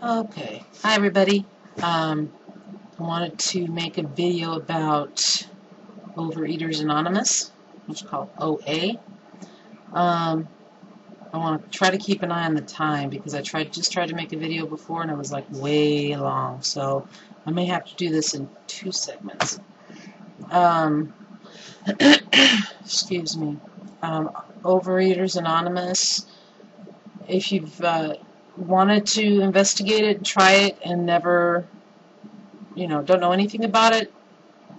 Okay, hi everybody. I wanted to make a video about Overeaters Anonymous, which is called OA. I want to try to keep an eye on the time because I tried to make a video before and it was like way long, so I may have to do this in 2 segments. Excuse me. Overeaters Anonymous. If you've wanted to investigate it, try it, and never, don't know anything about it,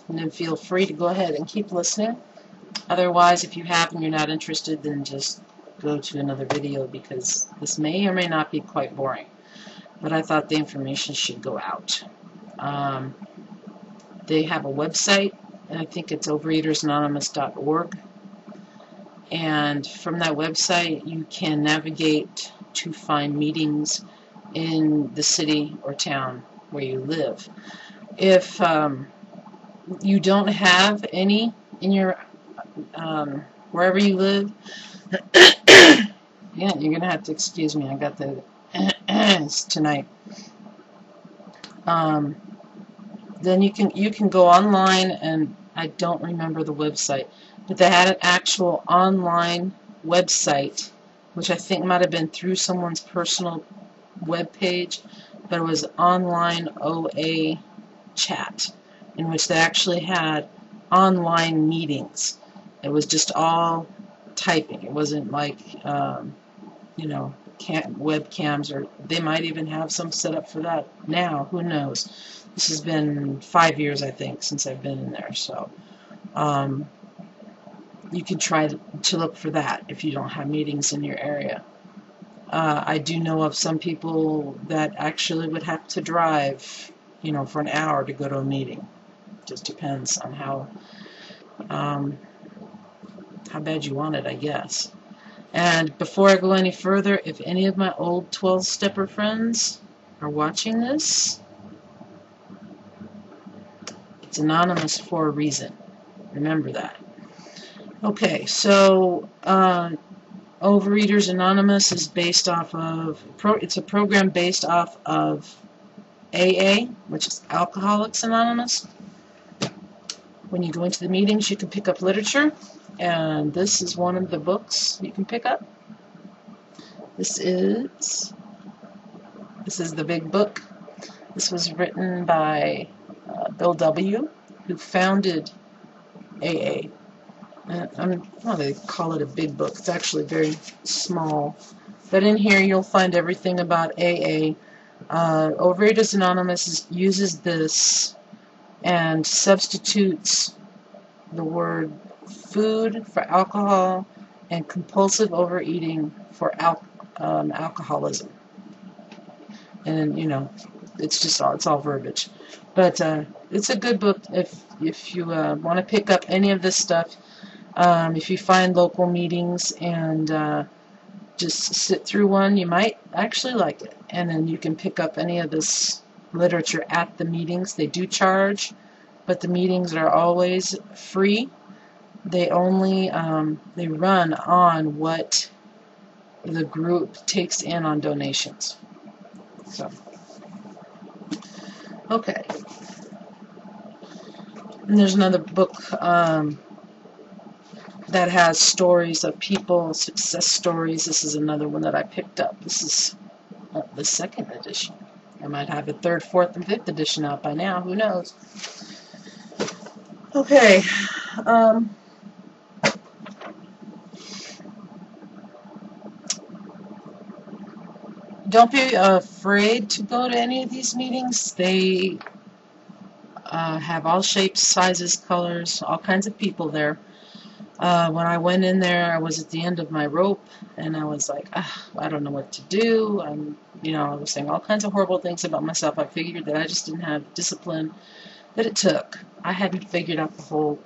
and then feel free to go ahead and keep listening. Otherwise, if you have and you're not interested, then just go to another video because this may or may not be quite boring. But I thought the information should go out. They have a website, and I think it's overeatersanonymous.org. And from that website, you can navigate to find meetings in the city or town where you live. If you don't have any in your wherever you live, yeah, you're gonna have to excuse me. I got the tonight. Then you can go online, and I don't remember the website, but they had an actual online website, which I think might have been through someone's personal web page, but it was online OA chat, in which they actually had online meetings. It was just all typing. It wasn't like webcams, or they might even have some set up for that now. Who knows? This has been 5 years, I think, since I've been in there. So you can try to look for that if you don't have meetings in your area. I do know of some people that actually would have to drive, for an hour to go to a meeting. Just depends on how bad you want it, I guess. And before I go any further, if any of my old 12-stepper friends are watching this, it's anonymous for a reason. Remember that. Okay, so Overeaters Anonymous is based off of, it's a program based off of AA, which is Alcoholics Anonymous. When you go into the meetings, you can pick up literature, and this is one of the books you can pick up. This is the big book. This was written by Bill W., who founded AA. They call it a big book. It's actually very small. But in here you'll find everything about AA. Overeaters Anonymous uses this and substitutes the word food for alcohol and compulsive overeating for alcoholism. And it's all verbiage. But it's a good book if you want to pick up any of this stuff. If you find local meetings and just sit through one, you might actually like it. And then you can pick up any of this literature at the meetings. They do charge, but the meetings are always free. They only they run on what the group takes in on donations. So, okay. And there's another book that has stories of people, success stories. This is another one that I picked up. This is the 2nd edition. I might have a 3rd, 4th, and 5th edition out by now. Who knows? Okay. Don't be afraid to go to any of these meetings. They have all shapes, sizes, colors, all kinds of people there. When I went in there, I was at the end of my rope, and I was like, I don't know what to do. I was saying all kinds of horrible things about myself. I figured that I just didn't have discipline that it took. I hadn't figured out the whole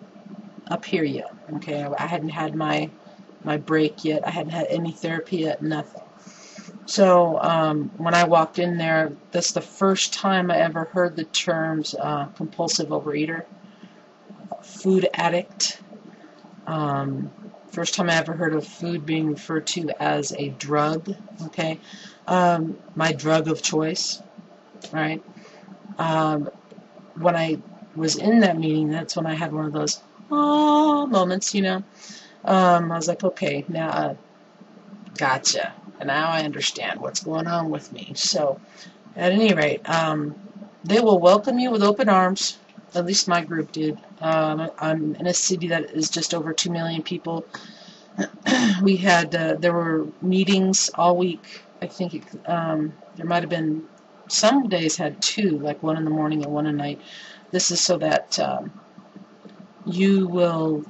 up here yet. Okay, I hadn't had my break yet. I hadn't had any therapy yet. Nothing. So when I walked in there, that's the first time I ever heard the terms compulsive overeater, food addict. First time I ever heard of food being referred to as a drug. Okay, my drug of choice. right? When I was in that meeting, that's when I had one of those moments, I was like, okay, now gotcha. And now I understand what's going on with me. So, at any rate, they will welcome you with open arms. At least my group did. I'm in a city that is just over 2 million people. We had there were meetings all week. I think there might have been some days had two, like one in the morning and one at night. This is so that you will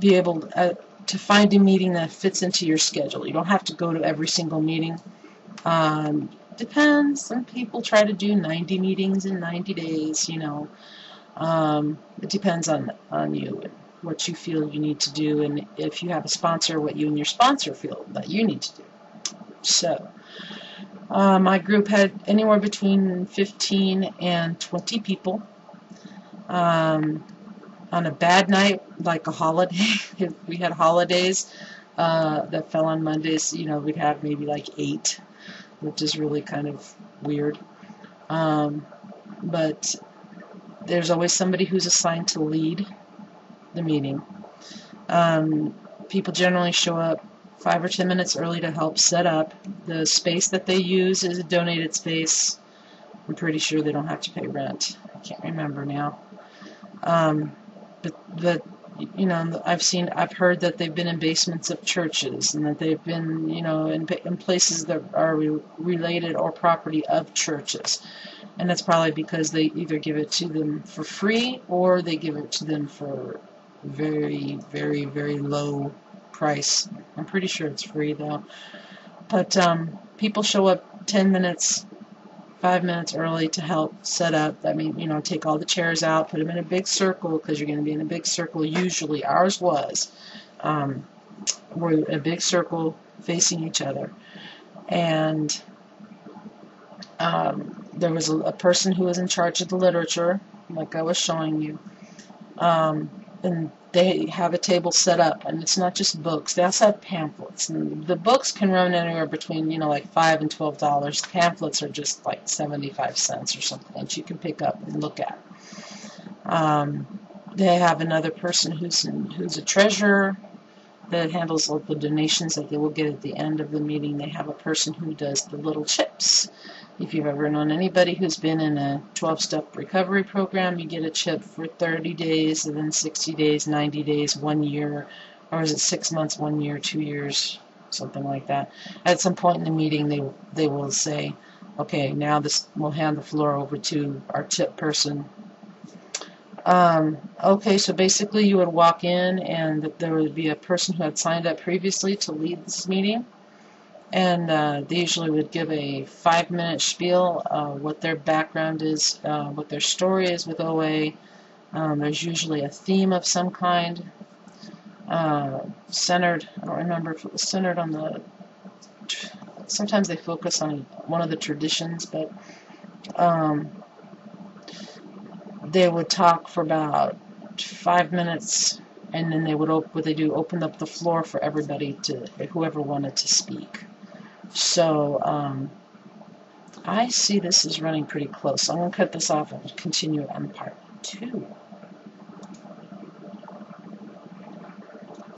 be able to find a meeting that fits into your schedule. You don't have to go to every single meeting. Depends. Some people try to do 90 meetings in 90 days, It depends on you and what you feel you need to do, and if you have a sponsor, what you and your sponsor feel that you need to do. So, my group had anywhere between 15 and 20 people. On a bad night, like a holiday, if we had holidays that fell on Mondays, we'd have maybe like 8, which is really kind of weird. But there's always somebody who's assigned to lead the meeting. People generally show up 5 or 10 minutes early to help set up. The space that they use is a donated space. I'm pretty sure they don't have to pay rent. I can't remember now. But I've heard that they've been in basements of churches, and that they've been, in places that are related or property of churches. And that's probably because they either give it to them for free or they give it to them for very, very, very low price. I'm pretty sure it's free though. But people show up 10 minutes, 5 minutes early to help set up. I mean, take all the chairs out, put them in a big circle, because you're going to be in a big circle. Usually ours was. We're in a big circle facing each other. And there was a person who was in charge of the literature, like I was showing you. And they have a table set up, and it's not just books. They also have pamphlets. And the books can run anywhere between, like $5 and $12. Pamphlets are just like 75 cents or something that you can pick up and look at. They have another person who's a treasurer that handles all the donations that they will get at the end of the meeting. They have a person who does the little chips. If you've ever known anybody who's been in a 12-step recovery program, you get a chip for 30 days, and then 60 days, 90 days, 1 year, or is it 6 months, 1 year, 2 years, something like that. At some point in the meeting, they will say, okay, now we'll hand the floor over to our chip person. Okay, so basically you would walk in, and there would be a person who had signed up previously to lead this meeting. And they usually would give a 5-minute spiel, what their background is, what their story is with OA. There's usually a theme of some kind, centered, I don't remember if it was centered on sometimes they focus on one of the traditions, but they would talk for about 5 minutes, and then they would open up the floor for everybody, whoever wanted to speak. So, I see this is running pretty close. So I'm going to cut this off and continue on part 2.